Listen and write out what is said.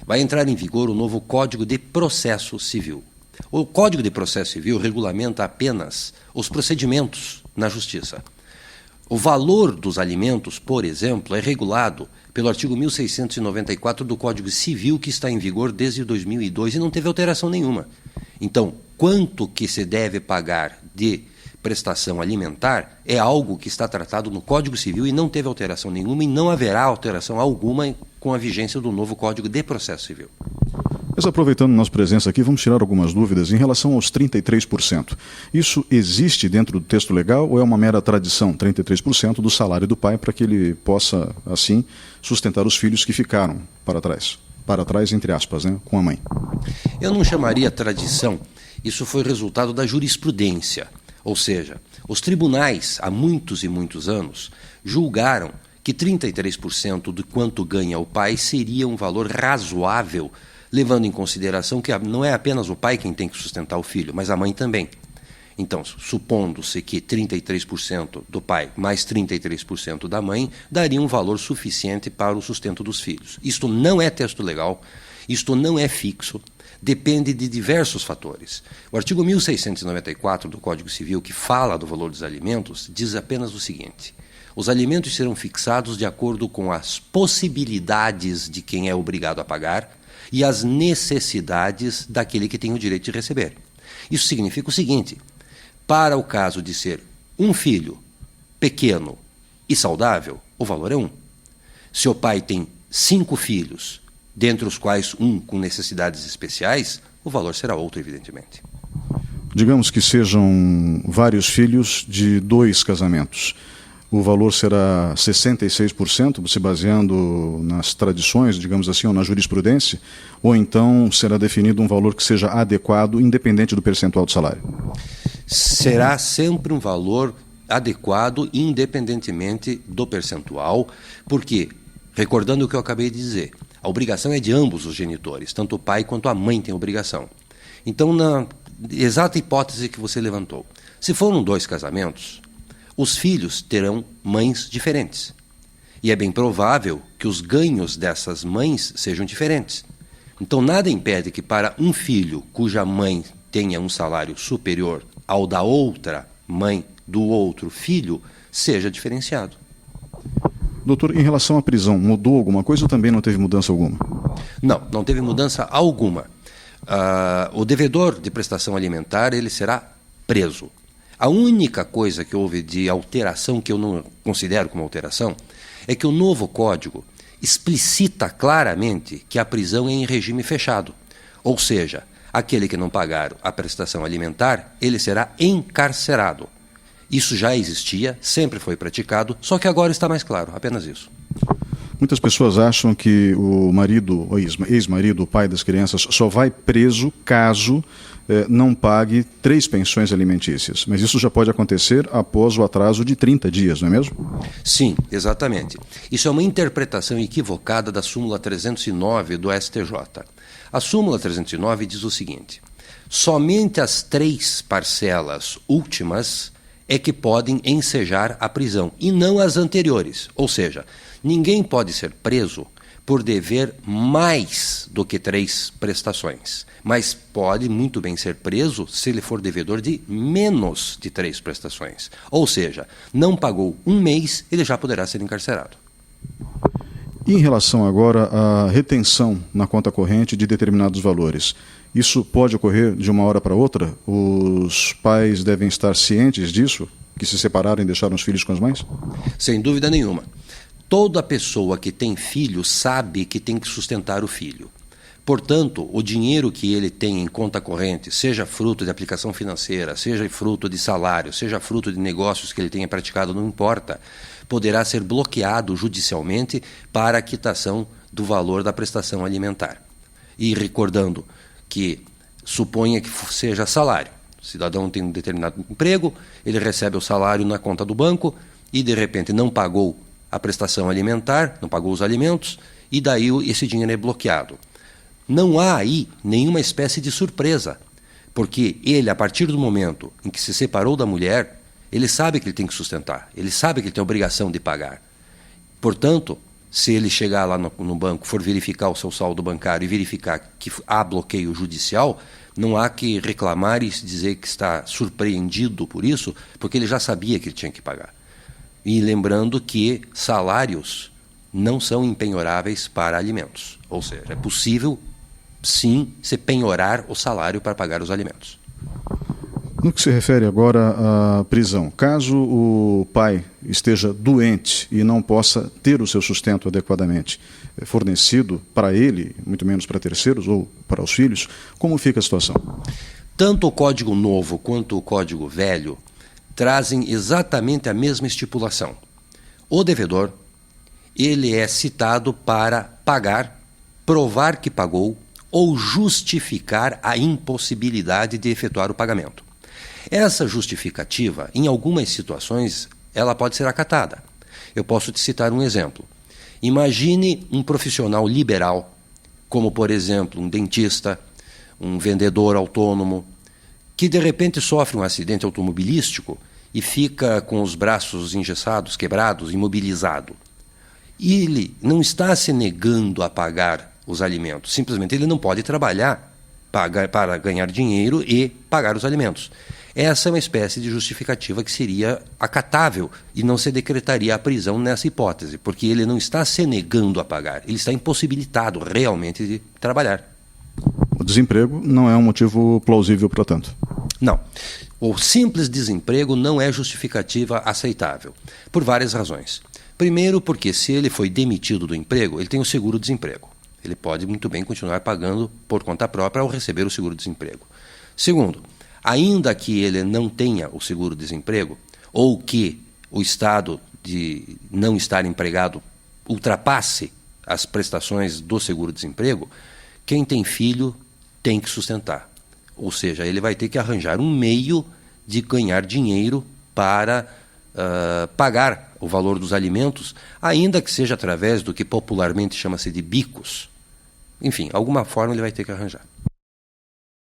vai entrar em vigor o novo Código de Processo Civil. O Código de Processo Civil regulamenta apenas os procedimentos na Justiça. O valor dos alimentos, por exemplo, é regulado pelo artigo 1694 do Código Civil, que está em vigor desde 2002 e não teve alteração nenhuma. Então, quanto que se deve pagar de prestação alimentar é algo que está tratado no Código Civil e não teve alteração nenhuma e não haverá alteração alguma com a vigência do novo Código de Processo Civil. Mas aproveitando nossa presença aqui, vamos tirar algumas dúvidas em relação aos 33%. Isso existe dentro do texto legal ou é uma mera tradição, 33% do salário do pai, para que ele possa, assim, sustentar os filhos que ficaram para trás? Para trás, entre aspas, né, com a mãe. Eu não chamaria tradição, isso foi resultado da jurisprudência. Ou seja, os tribunais, há muitos e muitos anos, julgaram que 33% do quanto ganha o pai seria um valor razoável, levando em consideração que não é apenas o pai quem tem que sustentar o filho, mas a mãe também. Então, supondo-se que 33% do pai mais 33% da mãe daria um valor suficiente para o sustento dos filhos. Isto não é texto legal, isto não é fixo, depende de diversos fatores. O artigo 1694 do Código Civil, que fala do valor dos alimentos, diz apenas o seguinte: os alimentos serão fixados de acordo com as possibilidades de quem é obrigado a pagar e as necessidades daquele que tem o direito de receber. Isso significa o seguinte: para o caso de ser um filho pequeno e saudável, o valor é 1. Se o pai tem 5 filhos, dentre os quais um com necessidades especiais, o valor será outro, evidentemente. Digamos que sejam vários filhos de 2 casamentos. O valor será 66%, se baseando nas tradições, digamos assim, ou na jurisprudência, ou então será definido um valor que seja adequado, independente do percentual do salário? Será sempre um valor adequado, independentemente do percentual, porque, recordando o que eu acabei de dizer, a obrigação é de ambos os genitores, tanto o pai quanto a mãe têm obrigação. Então, na exata hipótese que você levantou, se foram 2 casamentos, os filhos terão mães diferentes. E é bem provável que os ganhos dessas mães sejam diferentes. Então, nada impede que para um filho cuja mãe tenha um salário superior ao da outra mãe do outro filho, seja diferenciado. Doutor, em relação à prisão, mudou alguma coisa ou também não teve mudança alguma? Não, não teve mudança alguma. O devedor de prestação alimentar, ele será preso. A única coisa que houve de alteração, que eu não considero como alteração, é que o novo código explicita claramente que a prisão é em regime fechado. Ou seja, aquele que não pagar a prestação alimentar, ele será encarcerado. Isso já existia, sempre foi praticado, só que agora está mais claro, apenas isso. Muitas pessoas acham que o marido, ou ex-marido, o pai das crianças, só vai preso caso não pague 3 pensões alimentícias. Mas isso já pode acontecer após o atraso de 30 dias, não é mesmo? Sim, exatamente. Isso é uma interpretação equivocada da súmula 309 do STJ. A súmula 309 diz o seguinte: somente as 3 parcelas últimas é que podem ensejar a prisão, e não as anteriores. Ou seja, ninguém pode ser preso por dever mais do que 3 prestações, mas pode muito bem ser preso se ele for devedor de menos de 3 prestações. Ou seja, não pagou um mês, ele já poderá ser encarcerado. E em relação agora à retenção na conta corrente de determinados valores, isso pode ocorrer de uma hora para outra? Os pais devem estar cientes disso, que se separaram e deixaram os filhos com as mães? Sem dúvida nenhuma. Toda pessoa que tem filho sabe que tem que sustentar o filho. Portanto, o dinheiro que ele tem em conta corrente, seja fruto de aplicação financeira, seja fruto de salário, seja fruto de negócios que ele tenha praticado, não importa, poderá ser bloqueado judicialmente para a quitação do valor da prestação alimentar. E recordando que suponha que seja salário. O cidadão tem um determinado emprego, ele recebe o salário na conta do banco e, de repente, não pagou a prestação alimentar, não pagou os alimentos, e daí esse dinheiro é bloqueado. Não há aí nenhuma espécie de surpresa, porque ele, a partir do momento em que se separou da mulher, ele sabe que ele tem que sustentar, ele sabe que ele tem a obrigação de pagar. Portanto, se ele chegar lá no banco, for verificar o seu saldo bancário e verificar que há bloqueio judicial, não há que reclamar e dizer que está surpreendido por isso, porque ele já sabia que ele tinha que pagar. E lembrando que salários não são impenhoráveis para alimentos. Ou seja, é possível, sim, se penhorar o salário para pagar os alimentos. No que se refere agora à prisão, caso o pai esteja doente e não possa ter o seu sustento adequadamente fornecido para ele, muito menos para terceiros ou para os filhos, como fica a situação? Tanto o Código Novo quanto o Código Velho trazem exatamente a mesma estipulação. O devedor, ele é citado para pagar, provar que pagou ou justificar a impossibilidade de efetuar o pagamento. Essa justificativa, em algumas situações, ela pode ser acatada. Eu posso te citar um exemplo. Imagine um profissional liberal, como, por exemplo, um dentista, um vendedor autônomo, que de repente sofre um acidente automobilístico e fica com os braços engessados, quebrados, imobilizado. E ele não está se negando a pagar os alimentos, simplesmente ele não pode trabalhar para ganhar dinheiro e pagar os alimentos. Essa é uma espécie de justificativa que seria acatável e não se decretaria a prisão nessa hipótese, porque ele não está se negando a pagar, ele está impossibilitado realmente de trabalhar. O desemprego não é um motivo plausível, portanto? Não. O simples desemprego não é justificativa aceitável, por várias razões. Primeiro, porque se ele foi demitido do emprego, ele tem o seguro-desemprego. Ele pode muito bem continuar pagando por conta própria ao receber o seguro-desemprego. Segundo, ainda que ele não tenha o seguro-desemprego, ou que o estado de não estar empregado ultrapasse as prestações do seguro-desemprego, quem tem filho tem que sustentar. Ou seja, ele vai ter que arranjar um meio de ganhar dinheiro para pagar o valor dos alimentos, ainda que seja através do que popularmente chama-se de bicos. Enfim, alguma forma ele vai ter que arranjar.